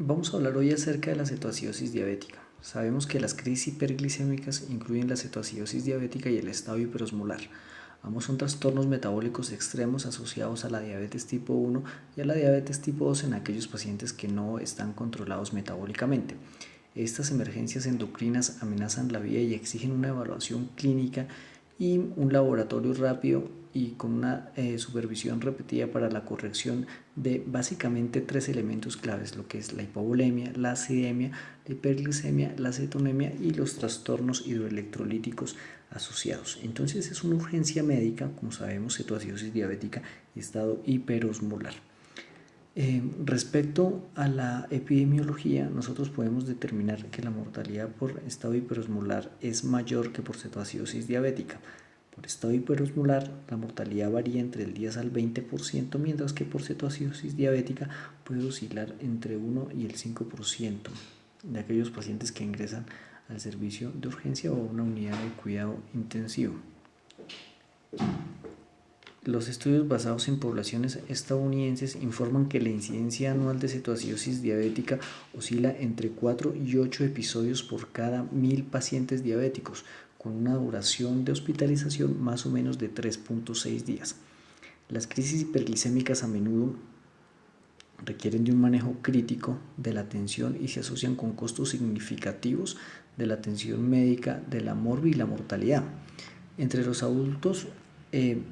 Vamos a hablar hoy acerca de la cetoacidosis diabética. Sabemos que las crisis hiperglicémicas incluyen la cetoacidosis diabética y el estado hiperosmolar. Ambos son trastornos metabólicos extremos asociados a la diabetes tipo 1 y a la diabetes tipo 2 en aquellos pacientes que no están controlados metabólicamente. Estas emergencias endocrinas amenazan la vida y exigen una evaluación clínica y un laboratorio rápido y con una supervisión repetida para la corrección de básicamente 3 elementos claves, lo que es la hipovolemia, la acidemia, la hiperglicemia, la cetonemia y los trastornos hidroelectrolíticos asociados. Entonces es una urgencia médica, como sabemos, cetoacidosis diabética y estado hiperosmolar. Respecto a la epidemiología, nosotros podemos determinar que la mortalidad por estado hiperosmolar es mayor que por cetoacidosis diabética. Por estado hiperosmolar, la mortalidad varía entre el 10 al 20%, mientras que por cetoacidosis diabética puede oscilar entre 1 y el 5% de aquellos pacientes que ingresan al servicio de urgencia o a una unidad de cuidado intensivo. Los estudios basados en poblaciones estadounidenses informan que la incidencia anual de cetoacidosis diabética oscila entre 4 y 8 episodios por cada 1000 pacientes diabéticos, con una duración de hospitalización más o menos de 3.6 días. Las crisis hiperglicémicas a menudo requieren de un manejo crítico de la atención y se asocian con costos significativos de la atención médica, de la morbi y la mortalidad. Entre los adultos,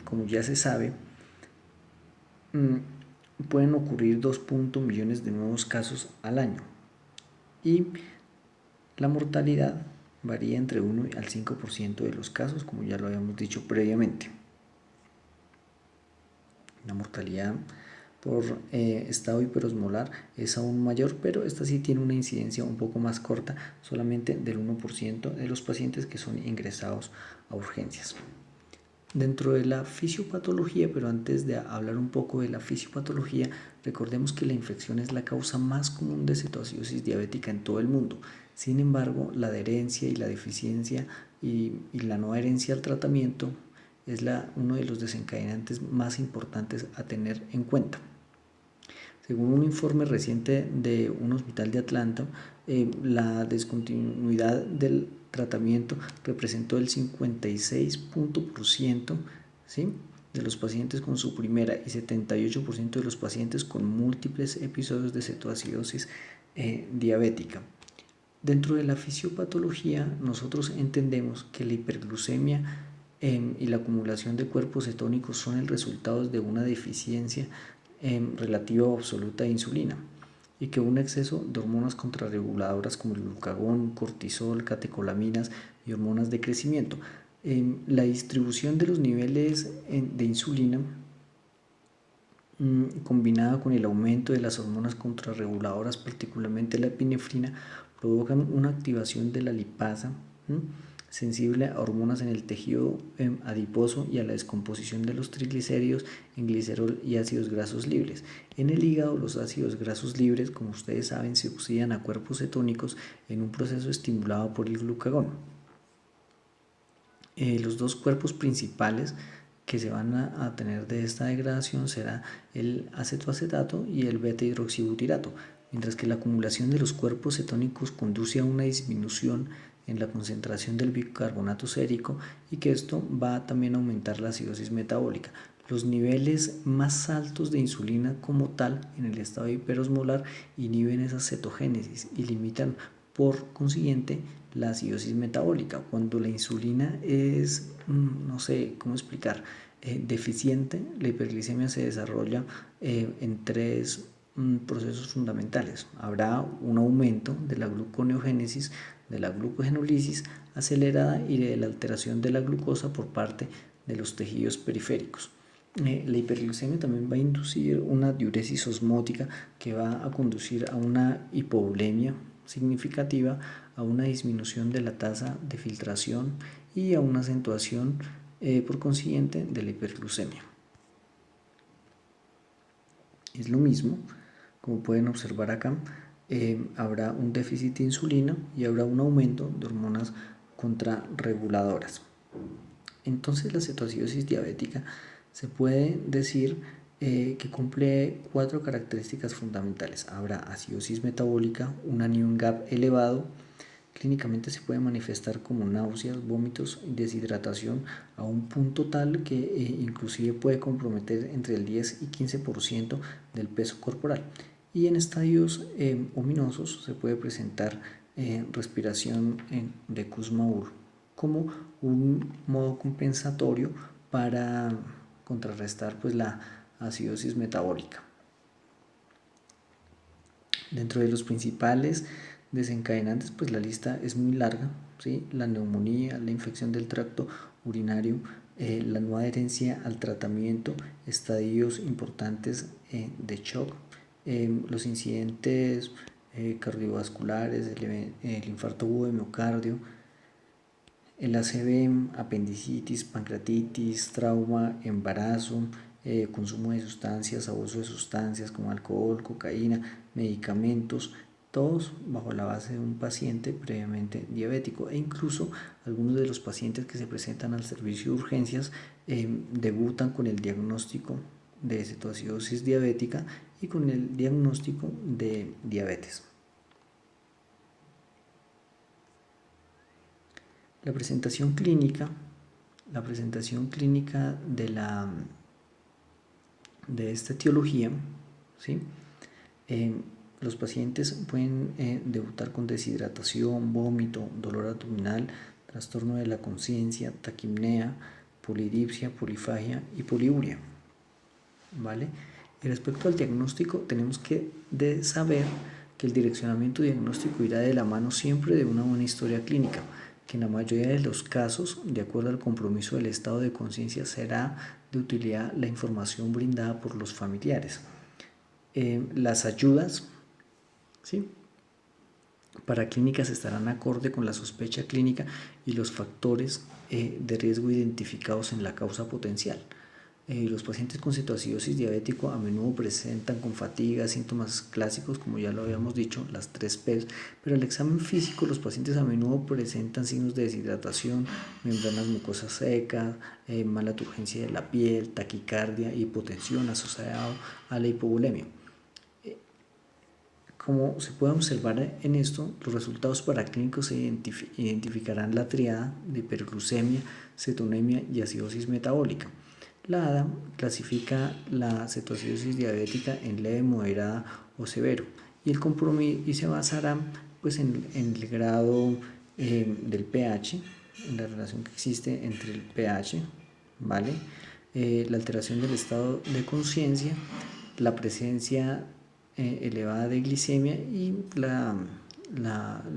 como ya se sabe, pueden ocurrir 2 millones de nuevos casos al año y la mortalidad varía entre 1 al 5% de los casos, como ya lo habíamos dicho previamente. La mortalidad por estado hiperosmolar es aún mayor, pero esta sí tiene una incidencia un poco más corta, solamente del 1% de los pacientes que son ingresados a urgencias. Dentro de la fisiopatología, pero antes de hablar un poco de la fisiopatología, recordemos que la infección es la causa más común de cetoacidosis diabética en todo el mundo. Sin embargo, la adherencia y la deficiencia y la no adherencia al tratamiento es uno de los desencadenantes más importantes a tener en cuenta. Según un informe reciente de un hospital de Atlanta, la descontinuidad del tratamiento representó el 56% ¿sí? de los pacientes con su primera y 78% de los pacientes con múltiples episodios de cetoacidosis diabética. Dentro de la fisiopatología, nosotros entendemos que la hiperglucemia y la acumulación de cuerpos cetónicos son el resultado de una deficiencia relativa o absoluta de insulina y que un exceso de hormonas contrarreguladoras como el glucagón, cortisol, catecolaminas y hormonas de crecimiento. La distribución de los niveles de insulina combinada con el aumento de las hormonas contrarreguladoras, particularmente la epinefrina, provocan una activación de la lipasa sensible a hormonas en el tejido adiposo y a la descomposición de los triglicéridos en glicerol y ácidos grasos libres. En el hígado, los ácidos grasos libres, como ustedes saben, se oxidan a cuerpos cetónicos en un proceso estimulado por el glucagón. Los dos cuerpos principales que se van a tener de esta degradación será el acetoacetato y el beta-hidroxibutirato, mientras que la acumulación de los cuerpos cetónicos conduce a una disminución en la concentración del bicarbonato sérico y que esto va también a aumentar la acidosis metabólica. Los niveles más altos de insulina como tal en el estado hiperosmolar inhiben esa cetogénesis y limitan por consiguiente la acidosis metabólica. Cuando la insulina es, no sé cómo explicar, deficiente, la hiperglicemia se desarrolla en 3 procesos fundamentales. Habrá un aumento de la gluconeogénesis, de la glucogenólisis acelerada y de la alteración de la glucosa por parte de los tejidos periféricos. La hiperglucemia también va a inducir una diuresis osmótica que va a conducir a una hipovolemia significativa, a una disminución de la tasa de filtración y a una acentuación por consiguiente de la hiperglucemia. Es lo mismo, como pueden observar acá, habrá un déficit de insulina y habrá un aumento de hormonas contrarreguladoras. Entonces la cetoacidosis diabética se puede decir que cumple 4 características fundamentales. Habrá acidosis metabólica, un anion gap elevado. Clínicamente se puede manifestar como náuseas, vómitos y deshidratación a un punto tal que inclusive puede comprometer entre el 10 y 15% del peso corporal. Y en estadios ominosos se puede presentar respiración de Kussmaul como un modo compensatorio para contrarrestar pues, la acidosis metabólica. Dentro de los principales desencadenantes, pues la lista es muy larga, ¿sí? La neumonía, la infección del tracto urinario, la no adherencia al tratamiento, estadios importantes de shock, los incidentes cardiovasculares, el infarto agudo de miocardio, el ACV, apendicitis, pancreatitis, trauma, embarazo, consumo de sustancias, abuso de sustancias como alcohol, cocaína, medicamentos, todos bajo la base de un paciente previamente diabético, e incluso algunos de los pacientes que se presentan al servicio de urgencias debutan con el diagnóstico de cetoacidosis diabética y con el diagnóstico de diabetes. La presentación clínica de esta etiología, ¿sí? Los pacientes pueden debutar con deshidratación, vómito, dolor abdominal, trastorno de la conciencia, taquipnea, polidipsia, polifagia y poliuria, ¿vale? Y respecto al diagnóstico, tenemos que saber que el direccionamiento diagnóstico irá de la mano siempre de una buena historia clínica, que en la mayoría de los casos, de acuerdo al compromiso del estado de conciencia, será de utilidad la información brindada por los familiares. Las ayudas, ¿sí?, para clínicas estarán acorde con la sospecha clínica y los factores de riesgo identificados en la causa potencial. Los pacientes con cetoacidosis diabético a menudo presentan con fatiga, síntomas clásicos, como ya lo habíamos dicho, las 3 P's, pero al examen físico los pacientes a menudo presentan signos de deshidratación, membranas mucosas secas, mala turgencia de la piel, taquicardia, hipotensión asociado a la hipovolemia. Como se puede observar en esto, los resultados paraclínicos se identificarán la triada de hiperglucemia, cetonemia y acidosis metabólica. La ADA clasifica la cetoacidosis diabética en leve, moderada o severo, y el compromiso se basará pues, en el grado del pH, en la relación que existe entre el pH, ¿vale? La alteración del estado de conciencia, la presencia elevada de glicemia y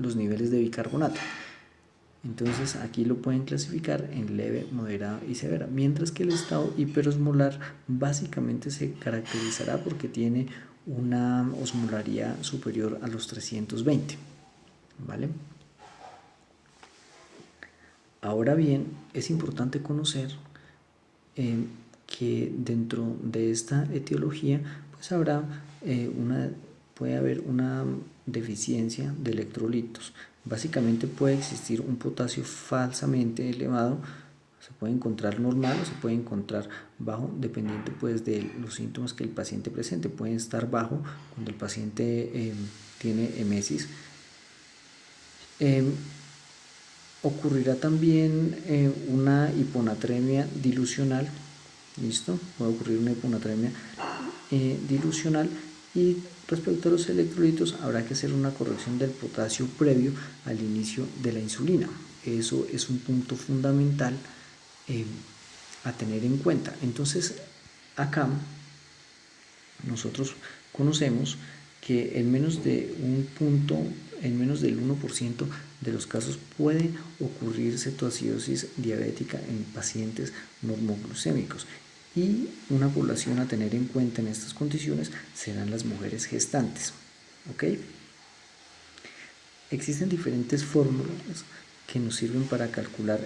los niveles de bicarbonato. Entonces aquí lo pueden clasificar en leve, moderada y severa, mientras que el estado hiperosmolar básicamente se caracterizará porque tiene una osmolaridad superior a los 320, ¿vale? Ahora bien, es importante conocer que dentro de esta etiología pues puede haber una deficiencia de electrolitos. Básicamente puede existir un potasio falsamente elevado, se puede encontrar normal o se puede encontrar bajo, dependiendo pues de los síntomas que el paciente presente. Puede estar bajo cuando el paciente tiene emesis. Ocurrirá también una hiponatremia dilucional, ¿listo? Puede ocurrir una hiponatremia dilucional, y respecto a los electrolitos habrá que hacer una corrección del potasio previo al inicio de la insulina. Eso es un punto fundamental a tener en cuenta. Entonces acá nosotros conocemos que en menos del 1% de los casos puede ocurrir cetoacidosis diabética en pacientes normoglucémicos, y una población a tener en cuenta en estas condiciones serán las mujeres gestantes. ¿Ok? Existen diferentes fórmulas que nos sirven para calcular,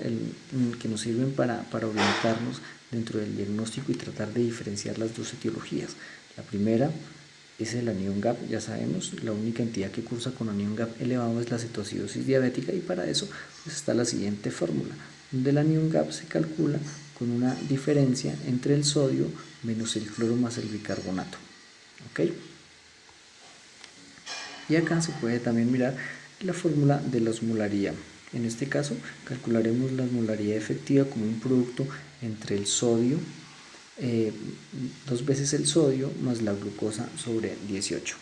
que nos sirven para orientarnos dentro del diagnóstico y tratar de diferenciar las dos etiologías. La primera es el anion gap, ya sabemos, la única entidad que cursa con anion gap elevado es la cetoacidosis diabética, y para eso pues, está la siguiente fórmula, donde el anion gap se calcula con una diferencia entre el sodio menos el cloro más el bicarbonato. ¿Ok? Y acá se puede también mirar la fórmula de la osmolaridad. En este caso calcularemos la osmolaridad efectiva como un producto entre el sodio, 2 veces el sodio más la glucosa sobre 18.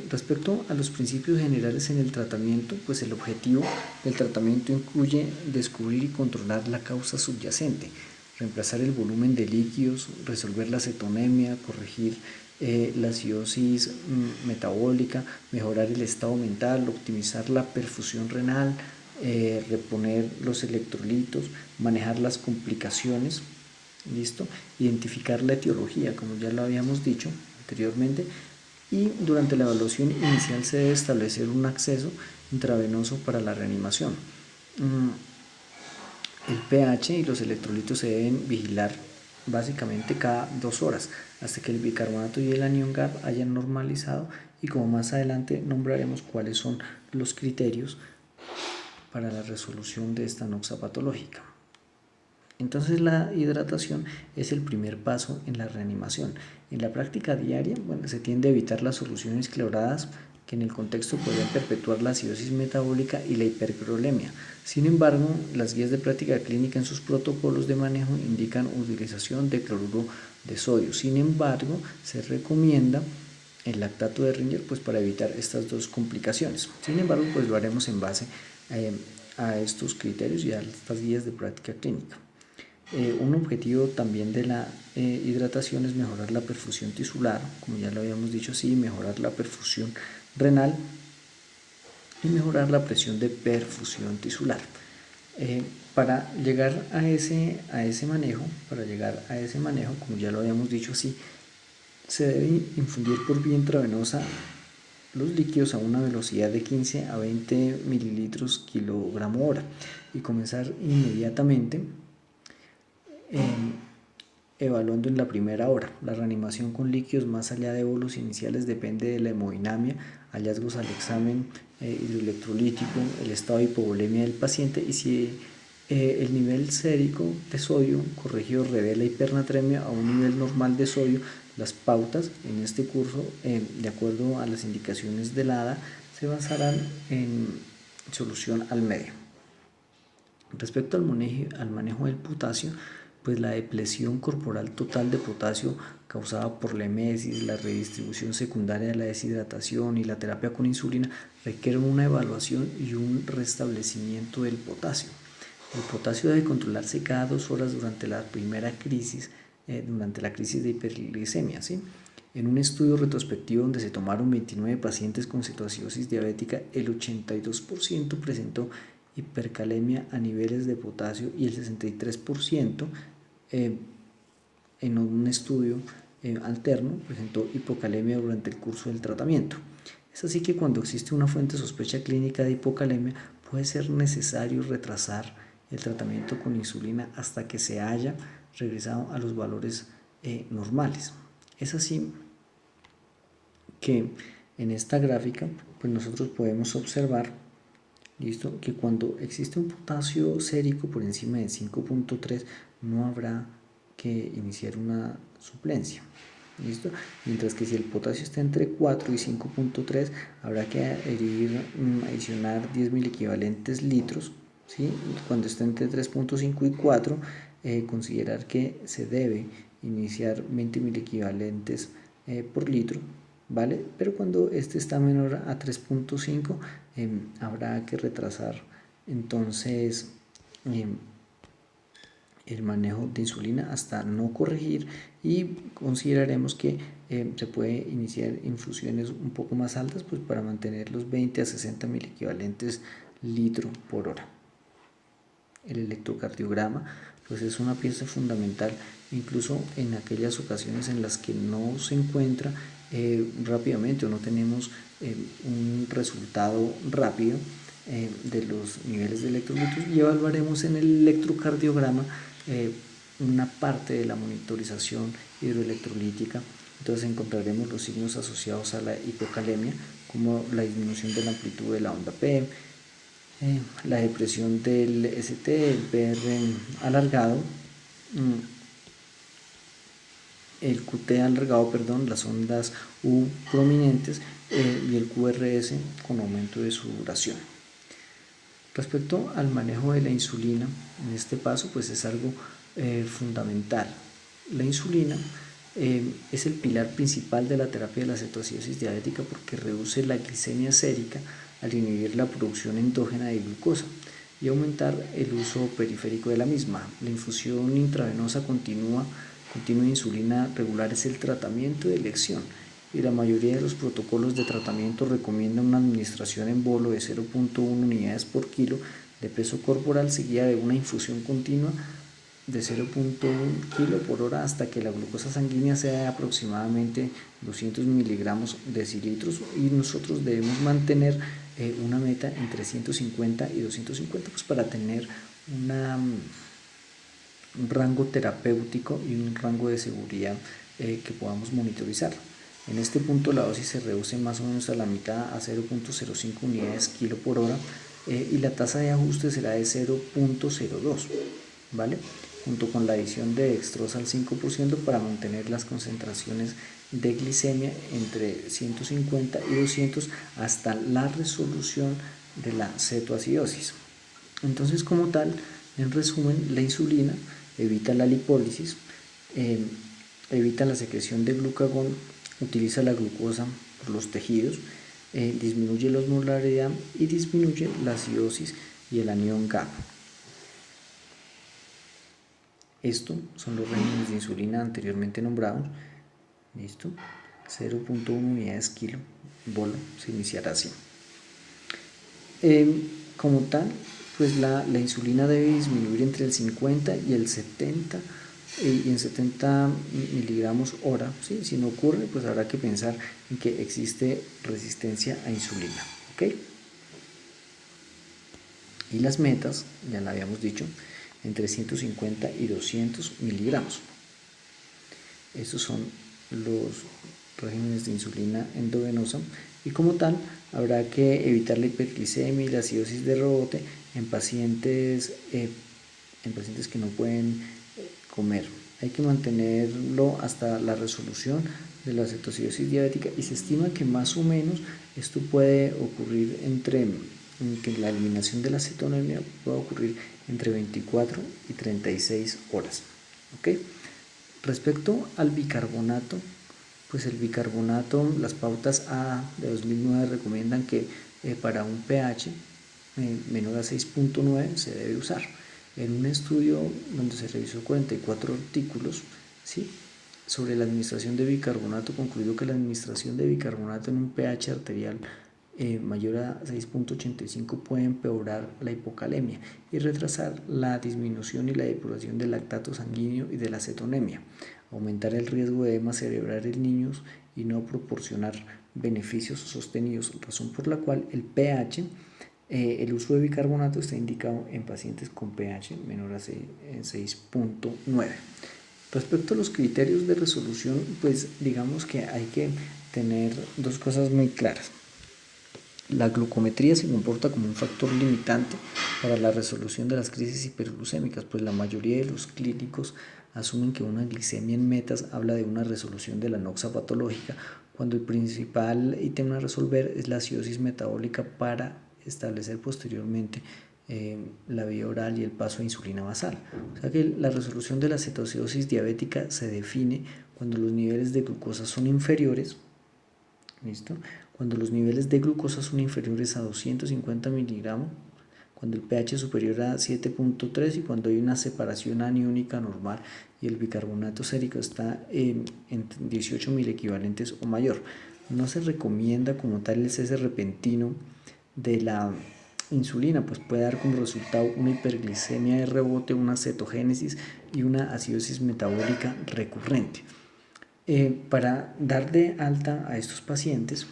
Respecto a los principios generales en el tratamiento, pues el objetivo del tratamiento incluye descubrir y controlar la causa subyacente, reemplazar el volumen de líquidos, resolver la cetonemia, corregir la acidosis metabólica, mejorar el estado mental, optimizar la perfusión renal, reponer los electrolitos, manejar las complicaciones, ¿listo? Identificar la etiología, como ya lo habíamos dicho anteriormente, y durante la evaluación inicial se debe establecer un acceso intravenoso para la reanimación. El pH y los electrolitos se deben vigilar básicamente cada 2 horas hasta que el bicarbonato y el anión GAP hayan normalizado, y como más adelante nombraremos cuáles son los criterios para la resolución de esta noxa patológica. Entonces la hidratación es el primer paso en la reanimación. En la práctica diaria, se tiende a evitar las soluciones cloradas que en el contexto podrían perpetuar la acidosis metabólica y la hiperclolemia. Sin embargo, las guías de práctica clínica en sus protocolos de manejo indican utilización de cloruro de sodio. Sin embargo, se recomienda el lactato de Ringer para evitar estas dos complicaciones. Sin embargo, lo haremos en base a estos criterios y a estas guías de práctica clínica. Un objetivo también de la hidratación es mejorar la perfusión tisular, como ya lo habíamos dicho, mejorar la perfusión renal y mejorar la presión de perfusión tisular. Para llegar a ese manejo, como ya lo habíamos dicho, se debe infundir por vía intravenosa los líquidos a una velocidad de 15 a 20 mililitros kilogramo hora y comenzar inmediatamente evaluando en la primera hora. La reanimación con líquidos más allá de bolos iniciales depende de la hemodinamia, hallazgos al examen hidroelectrolítico, el estado de hipovolemia del paciente y si el nivel sérico de sodio corregido revela hipernatremia a un nivel normal de sodio. Las pautas en este curso, de acuerdo a las indicaciones de la ADA, se basarán en solución al medio. Respecto al manejo del potasio, la depresión corporal total de potasio causada por la emesis, la redistribución secundaria de la deshidratación y la terapia con insulina requieren una evaluación y un restablecimiento del potasio. El potasio debe controlarse cada 2 horas durante la primera crisis, durante la crisis de hiperglicemia. En un estudio retrospectivo donde se tomaron 29 pacientes con cetoacidosis diabética, el 82% presentó hipercalemia a niveles de potasio y el 63% en un estudio alterno presentó hipocalemia durante el curso del tratamiento. Es así que cuando existe una fuente de sospecha clínica de hipocalemia, puede ser necesario retrasar el tratamiento con insulina hasta que se haya regresado a los valores normales. Es así que en esta gráfica nosotros podemos observar que cuando existe un potasio sérico por encima de 5.3 no habrá que iniciar una suplencia. Mientras que si el potasio está entre 4 y 5.3 habrá que adicionar 10 miliequivalentes litros. Cuando está entre 3.5 y 4 considerar que se debe iniciar 20 miliequivalentes por litro, ¿vale? Pero cuando este está menor a 3.5 habrá que retrasar entonces el manejo de insulina hasta no corregir, y consideraremos que se puede iniciar infusiones un poco más altas para mantener los 20 a 60 miliequivalentes litro por hora. El electrocardiograma es una pieza fundamental incluso en aquellas ocasiones en las que no se encuentra rápidamente o no tenemos un resultado rápido de los niveles de electrolitos, y evaluaremos en el electrocardiograma una parte de la monitorización hidroelectrolítica. Entonces encontraremos los signos asociados a la hipocalemia, como la disminución de la amplitud de la onda P, la depresión del ST, el PR alargado, el QT alargado, perdón, las ondas U prominentes y el QRS con aumento de su duración. Respecto al manejo de la insulina, en este paso pues es algo fundamental. La insulina es el pilar principal de la terapia de la cetoacidosis diabética porque reduce la glicemia sérica al inhibir la producción endógena de glucosa y aumentar el uso periférico de la misma. La infusión intravenosa continua de insulina regular es el tratamiento de elección y la mayoría de los protocolos de tratamiento recomiendan una administración en bolo de 0.1 unidades por kilo de peso corporal seguida de una infusión continua de 0.1 kilo por hora hasta que la glucosa sanguínea sea de aproximadamente 200 miligramos decilitros y nosotros debemos mantener una meta entre 150 y 250 pues para tener un rango terapéutico y un rango de seguridad que podamos monitorizar. En este punto la dosis se reduce más o menos a la mitad a 0.05 unidades kilo por hora y la tasa de ajuste será de 0.02, ¿vale? Junto con la adición de dextrosa al 5% para mantener las concentraciones de glicemia entre 150 y 200 hasta la resolución de la cetoacidosis. Entonces, como tal, en resumen, la insulina evita la lipólisis, evita la secreción de glucagón, utiliza la glucosa por los tejidos, disminuye la osmolaridad y disminuye la acidosis y el anión GABA. Estos son los regímenes de insulina anteriormente nombrados. ¿Listo? 0.1 unidades kilo bolo se iniciará así. Como tal, pues la insulina debe disminuir entre el 50 y el 70 y en 70 miligramos hora, ¿sí? Si no ocurre, pues habrá que pensar en que existe resistencia a insulina, ¿ok? Y las metas, ya lo habíamos dicho, entre 150 y 200 miligramos. Estos son los regímenes de insulina endovenosa y como tal habrá que evitar la hiperglicemia y la acidosis de rebote en pacientes que no pueden comer. Hay que mantenerlo hasta la resolución de la cetoacidosis diabética y se estima que más o menos esto puede ocurrir que la eliminación de la cetonemia puede ocurrir entre 24 y 36 horas. ¿Okay? Respecto al bicarbonato, pues el bicarbonato, las pautas A de 2009 recomiendan que para un pH menor a 6.9 se debe usar. En un estudio donde se revisó 44 artículos, ¿sí?, sobre la administración de bicarbonato, concluyó que la administración de bicarbonato en un pH arterial mayor a 6.85 puede empeorar la hipocalemia y retrasar la disminución y la depuración del lactato sanguíneo y de la cetonemia, aumentar el riesgo de edema cerebral en niños y no proporcionar beneficios sostenidos, razón por la cual el pH, el uso de bicarbonato está indicado en pacientes con pH menor a 6.9. Respecto a los criterios de resolución, pues digamos que hay que tener dos cosas muy claras. La glucometría se comporta como un factor limitante para la resolución de las crisis hiperglucémicas, pues la mayoría de los clínicos asumen que una glicemia en metas habla de una resolución de la anoxia patológica, cuando el principal ítem a resolver es la acidosis metabólica para establecer posteriormente la vía oral y el paso a insulina basal. O sea que la resolución de la cetoacidosis diabética se define cuando los niveles de glucosa son inferiores, ¿listo?, cuando los niveles de glucosa son inferiores a 250 miligramos, cuando el pH es superior a 7.3 y cuando hay una separación aniónica normal y el bicarbonato sérico está en 18 mil equivalentes o mayor. No se recomienda como tal el cese repentino de la insulina, pues puede dar como resultado una hiperglicemia de rebote, una cetogénesis y una acidosis metabólica recurrente. Para dar de alta a estos pacientes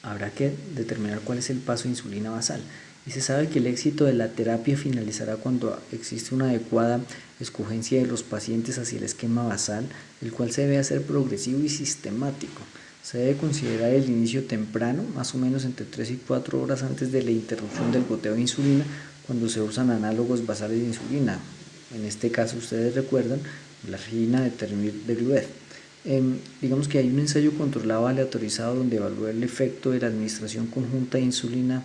habrá que determinar cuál es el paso a insulina basal y se sabe que el éxito de la terapia finalizará cuando existe una adecuada escogencia de los pacientes hacia el esquema basal, el cual se debe hacer progresivo y sistemático. Se debe considerar el inicio temprano, más o menos entre 3 y 4 horas antes de la interrupción del goteo de insulina, cuando se usan análogos basales de insulina. En este caso, ustedes recuerdan, glargina de Termir-Deglued. Digamos que hay un ensayo controlado aleatorizado donde evalúa el efecto de la administración conjunta de insulina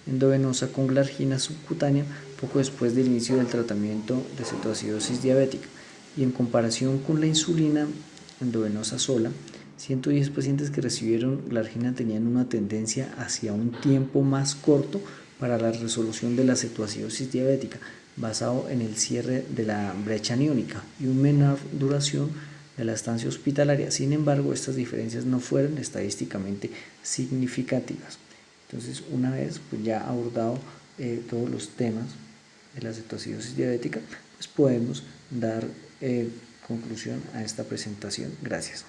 endovenosa con glargina subcutánea poco después del inicio del tratamiento de cetoacidosis diabética. Y en comparación con la insulina endovenosa sola, 110 pacientes que recibieron glargina tenían una tendencia hacia un tiempo más corto para la resolución de la cetoacidosis diabética, basado en el cierre de la brecha aniónica y una menor duración de la estancia hospitalaria. Sin embargo, estas diferencias no fueron estadísticamente significativas. Entonces, una vez pues, ya abordado todos los temas de la cetoacidosis diabética, pues podemos dar conclusión a esta presentación. Gracias.